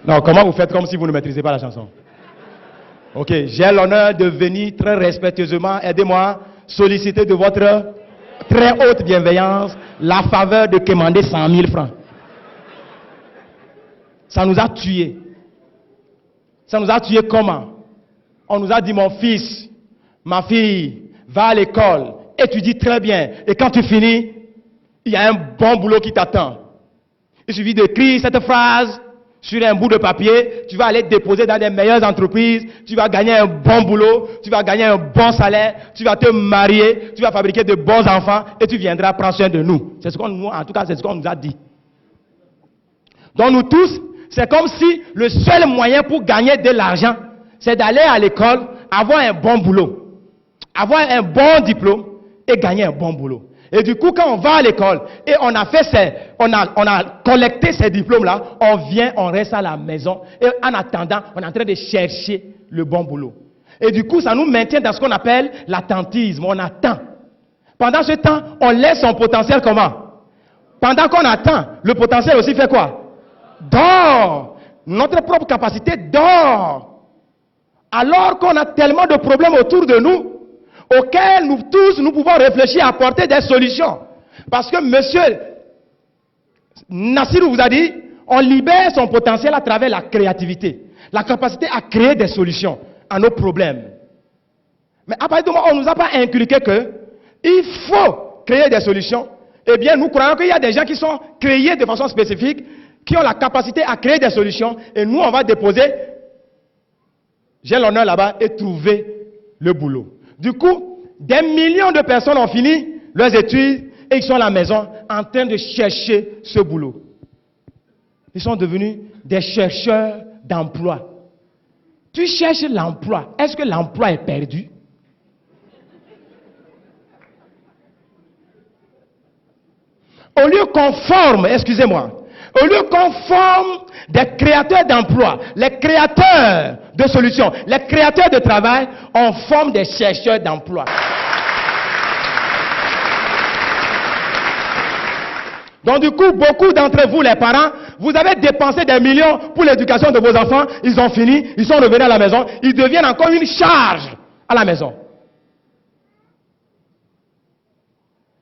Non, comment vous faites comme si vous ne maîtrisez pas la chanson? Ok, j'ai l'honneur de venir très respectueusement, aidez-moi, solliciter de votre très haute bienveillance la faveur de commander 100 000 francs. Ça nous a tués. Ça nous a tués comment? On nous a dit, mon fils, ma fille, va à l'école, étudie très bien, et quand tu finis, il y a un bon boulot qui t'attend. Il suffit d'écrire cette phrase sur un bout de papier, tu vas aller te déposer dans les meilleures entreprises, tu vas gagner un bon boulot, tu vas gagner un bon salaire, tu vas te marier, tu vas fabriquer de bons enfants et tu viendras prendre soin de nous. C'est ce qu'on nous, en tout cas, c'est ce qu'on nous a dit. Donc nous tous, c'est comme si le seul moyen pour gagner de l'argent, c'est d'aller à l'école, avoir un bon boulot, avoir un bon diplôme et gagner un bon boulot. Et du coup, quand on va à l'école et on a collecté ces diplômes-là, on vient, on reste à la maison et en attendant, on est en train de chercher le bon boulot. Et du coup, ça nous maintient dans ce qu'on appelle l'attentisme. On attend. Pendant ce temps, on laisse son potentiel comment? Pendant qu'on attend, le potentiel aussi fait quoi? Dort. Notre propre capacité dort. Alors qu'on a tellement de problèmes autour de nous, auxquels nous tous, nous pouvons réfléchir à apporter des solutions. Parce que monsieur Nassirou vous a dit, on libère son potentiel à travers la créativité, la capacité à créer des solutions à nos problèmes. Mais à partir du moment où on ne nous a pas inculqué que il faut créer des solutions, eh bien nous croyons qu'il y a des gens qui sont créés de façon spécifique, qui ont la capacité à créer des solutions, et nous on va déposer, j'ai l'honneur là-bas, et trouver le boulot. Du coup, des millions de personnes ont fini leurs études et ils sont à la maison en train de chercher ce boulot. Ils sont devenus des chercheurs d'emploi. Tu cherches l'emploi. Est-ce que l'emploi est perdu? Au lieu qu'on forme, excusez-moi, au lieu qu'on forme des créateurs d'emplois, les créateurs de solutions, les créateurs de travail, on forme des chercheurs d'emploi. Donc du coup, beaucoup d'entre vous, les parents, vous avez dépensé des millions pour l'éducation de vos enfants, ils ont fini, ils sont revenus à la maison, ils deviennent encore une charge à la maison.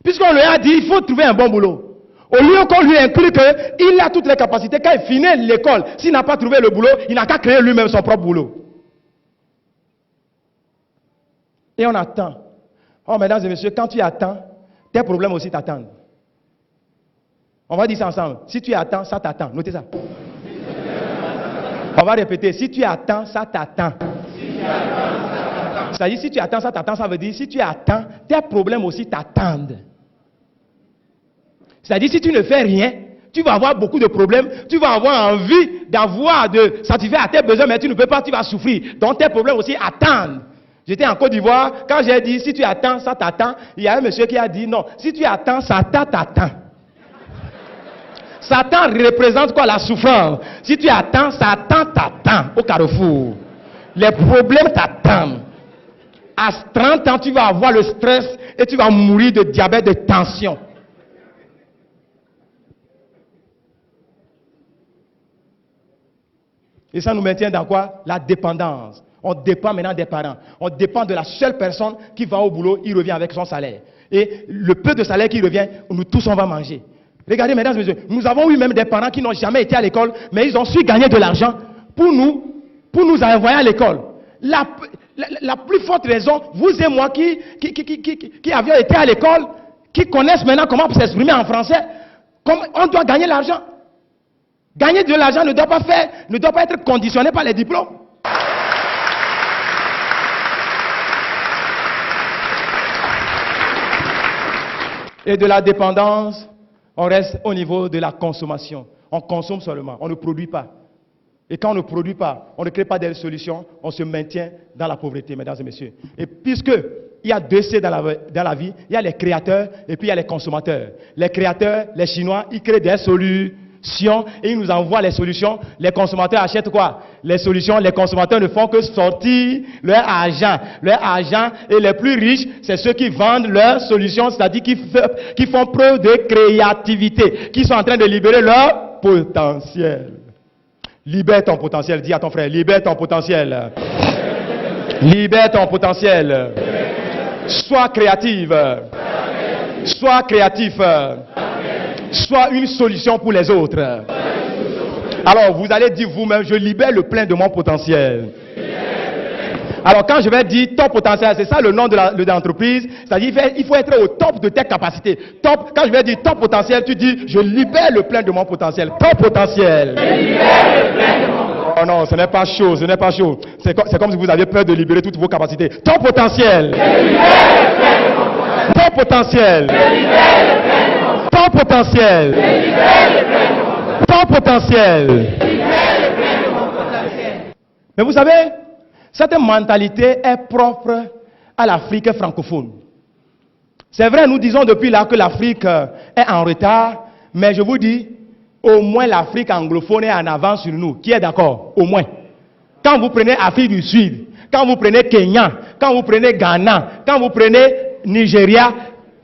Puisqu'on lui a dit, il faut trouver un bon boulot. Au lieu qu'on lui inclut qu'il a toutes les capacités, quand il finit l'école, s'il n'a pas trouvé le boulot, il n'a qu'à créer lui-même son propre boulot. Et on attend. Oh, mesdames et messieurs, quand tu attends, tes problèmes aussi t'attendent. On va dire ça ensemble. Si tu attends, ça t'attend. Notez ça. On va répéter. Si tu attends, ça t'attend. C'est-à-dire, si tu attends, ça t'attend, ça veut dire, si tu attends, tes problèmes aussi t'attendent. C'est-à-dire, si tu ne fais rien, tu vas avoir beaucoup de problèmes, tu vas avoir envie de satisfaire à tes besoins, mais tu ne peux pas, tu vas souffrir. Donc, tes problèmes aussi attendent. J'étais en Côte d'Ivoire, quand j'ai dit, si tu attends, ça t'attend, il y a un monsieur qui a dit, non, si tu attends, Satan t'attend. Satan représente quoi? La souffrance. Si tu attends, Satan t'attend au carrefour. Les problèmes t'attendent. À 30 ans, tu vas avoir le stress et tu vas mourir de diabète, de tension. Et ça nous maintient dans quoi? La dépendance. On dépend maintenant des parents. On dépend de la seule personne qui va au boulot, il revient avec son salaire. Et le peu de salaire qui revient, nous tous on va manger. Regardez, mesdames et messieurs, nous avons eu même des parents qui n'ont jamais été à l'école, mais ils ont su gagner de l'argent pour nous envoyer à l'école. La plus forte raison, vous et moi qui avions été à l'école, qui connaissent maintenant comment s'exprimer en français, on doit gagner l'argent. Gagner de l'argent ne doit pas être conditionné par les diplômes. Et de la dépendance, on reste au niveau de la consommation. On consomme seulement, on ne produit pas. Et quand on ne produit pas, on ne crée pas des solutions, on se maintient dans la pauvreté, mesdames et messieurs. Et puisque il y a deux C dans la vie, il y a les créateurs et puis il y a les consommateurs. Les créateurs, les Chinois, ils créent des solutions et ils nous envoient les solutions. Les consommateurs achètent quoi? Les solutions. Les consommateurs ne font que sortir leur argent. Leur argent, et les plus riches, c'est ceux qui vendent leurs solutions, c'est-à-dire qui font preuve de créativité, qui sont en train de libérer leur potentiel. Libère ton potentiel. Dis à ton frère, libère ton potentiel. Libère ton potentiel. Sois créative. Sois créatif. Sois une solution pour les autres. Alors, vous allez dire vous-même, je libère le plein de mon potentiel. Alors, quand je vais dire top potentiel, c'est ça le nom de l'entreprise. C'est-à-dire, il faut être au top de tes capacités. Top, quand je vais dire top potentiel, tu dis, je libère le plein de mon potentiel. Top potentiel. Je libère le plein de mon potentiel. Oh non, ce n'est pas chaud, ce n'est pas chaud. C'est comme si vous aviez peur de libérer toutes vos capacités. Top potentiel. Je libère le plein de mon potentiel. Top potentiel. Je libère le plein de mon potentiel. Top potentiel. Je libère le plein de mon potentiel. Top potentiel. Je libère le plein de mon potentiel. Mais vous savez, cette mentalité est propre à l'Afrique francophone. C'est vrai, nous disons depuis là que l'Afrique est en retard, mais je vous dis, au moins l'Afrique anglophone est en avance sur nous. Qui est d'accord? Au moins. Quand vous prenez Afrique du Sud, quand vous prenez Kenya, quand vous prenez Ghana, quand vous prenez Nigeria,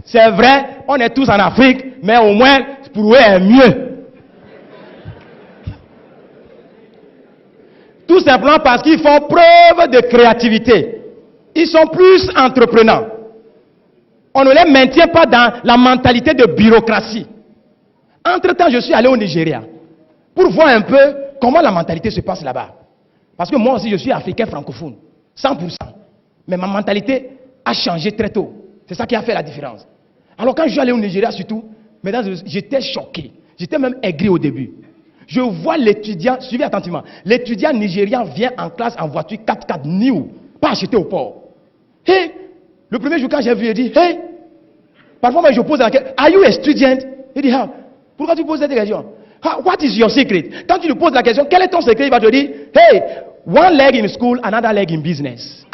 c'est vrai, on est tous en Afrique, mais au moins, pour eux, est mieux. Tout simplement parce qu'ils font preuve de créativité. Ils sont plus entreprenants. On ne les maintient pas dans la mentalité de bureaucratie. Entre-temps, je suis allé au Nigeria pour voir un peu comment la mentalité se passe là-bas. Parce que moi aussi, je suis africain francophone, 100%. Mais ma mentalité a changé très tôt. C'est ça qui a fait la différence. Alors quand je suis allé au Nigeria surtout, mesdames, j'étais choqué. J'étais même aigri au début. Je vois l'étudiant, suivez attentivement, l'étudiant nigérien vient en classe en voiture 4x4 new, pas acheté au port. Hey, le premier jour quand j'ai vu, il dit, hey, parfois moi je pose la question, are you a student? Il dit, ah, pourquoi tu poses cette question? What is your secret? Quand tu lui poses la question, quel est ton secret? Il va te dire, hey, one leg in school, another leg in business.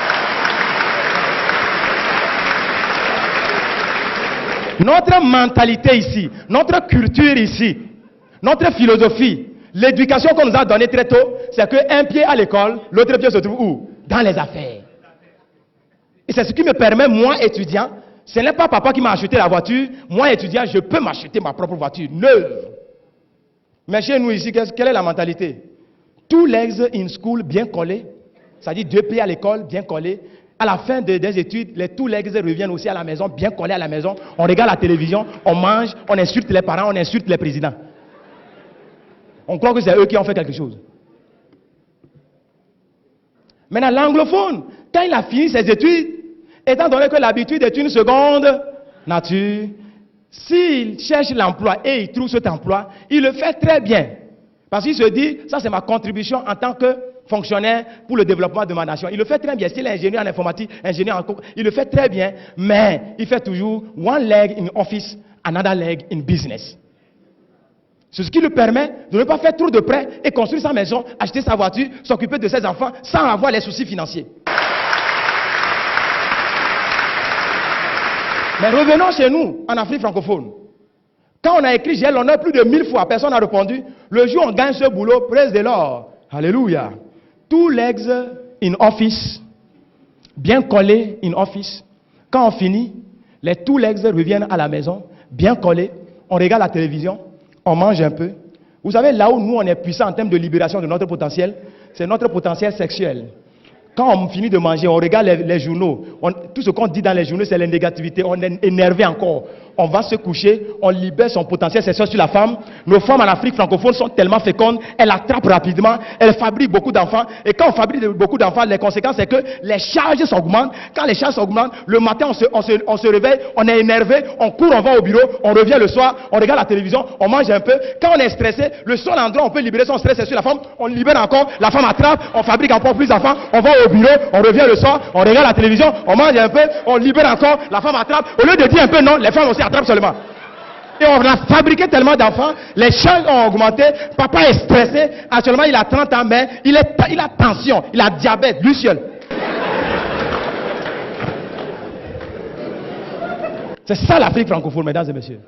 Notre mentalité ici, notre culture ici, notre philosophie, l'éducation qu'on nous a donnée très tôt, c'est qu'un pied à l'école, l'autre pied se trouve où? Dans les affaires. Et c'est ce qui me permet, moi étudiant, ce n'est pas papa qui m'a acheté la voiture, moi étudiant, je peux m'acheter ma propre voiture, neuve. Mais chez nous ici, quelle est la mentalité? Two legs in school, bien collés, c'est-à-dire 2 pieds à l'école, bien collés. À la fin des études, les two legs reviennent aussi à la maison, bien collés à la maison. On regarde la télévision, on mange, on insulte les parents, on insulte les présidents. On croit que c'est eux qui ont fait quelque chose. Maintenant, l'anglophone, quand il a fini ses études, étant donné que l'habitude est une seconde nature, s'il cherche l'emploi et il trouve cet emploi, il le fait très bien. Parce qu'il se dit, ça c'est ma contribution en tant que fonctionnaire pour le développement de ma nation. Il le fait très bien. S'il est ingénieur en informatique, ingénieur en... il le fait très bien, mais il fait toujours one leg in office, another leg in business. C'est ce qui lui permet de ne pas faire trop de prêts et construire sa maison, acheter sa voiture, s'occuper de ses enfants sans avoir les soucis financiers. Mais revenons chez nous, en Afrique francophone. Quand on a écrit j'ai l'honneur plus de 1000 fois, personne n'a répondu. Le jour où on gagne ce boulot, praise the Lord. Alléluia. Two legs in office, bien collés in office. Quand on finit, les two legs reviennent à la maison, bien collés. On regarde la télévision, on mange un peu. Vous savez, là où nous on est puissant en termes de libération de notre potentiel, c'est notre potentiel sexuel. Quand on finit de manger, on regarde les journaux. Tout ce qu'on dit dans les journaux, c'est la négativité. On est énervé encore. On va se coucher, on libère son potentiel sexuel sur la femme. Nos femmes en Afrique francophone sont tellement fécondes, elles attrapent rapidement, elles fabriquent beaucoup d'enfants. Et quand on fabrique beaucoup d'enfants, les conséquences, c'est que les charges s'augmentent. Quand les charges s'augmentent, le matin, on se réveille, on est énervé, on court, on va au bureau, on revient le soir, on regarde la télévision, on mange un peu. Quand on est stressé, le seul endroit où on peut libérer son stress, c'est sur la femme. On libère encore, la femme attrape, on fabrique encore plus d'enfants, on va au bureau, on revient le soir, on regarde la télévision, on mange un peu, on libère encore, la femme attrape. Au lieu de dire un peu non, les femmes aussi attrapent seulement. Et on a fabriqué tellement d'enfants, les charges ont augmenté, papa est stressé, actuellement il a 30 ans, mais il a tension, il a diabète, lui seul. C'est ça l'Afrique francophone, mesdames et messieurs.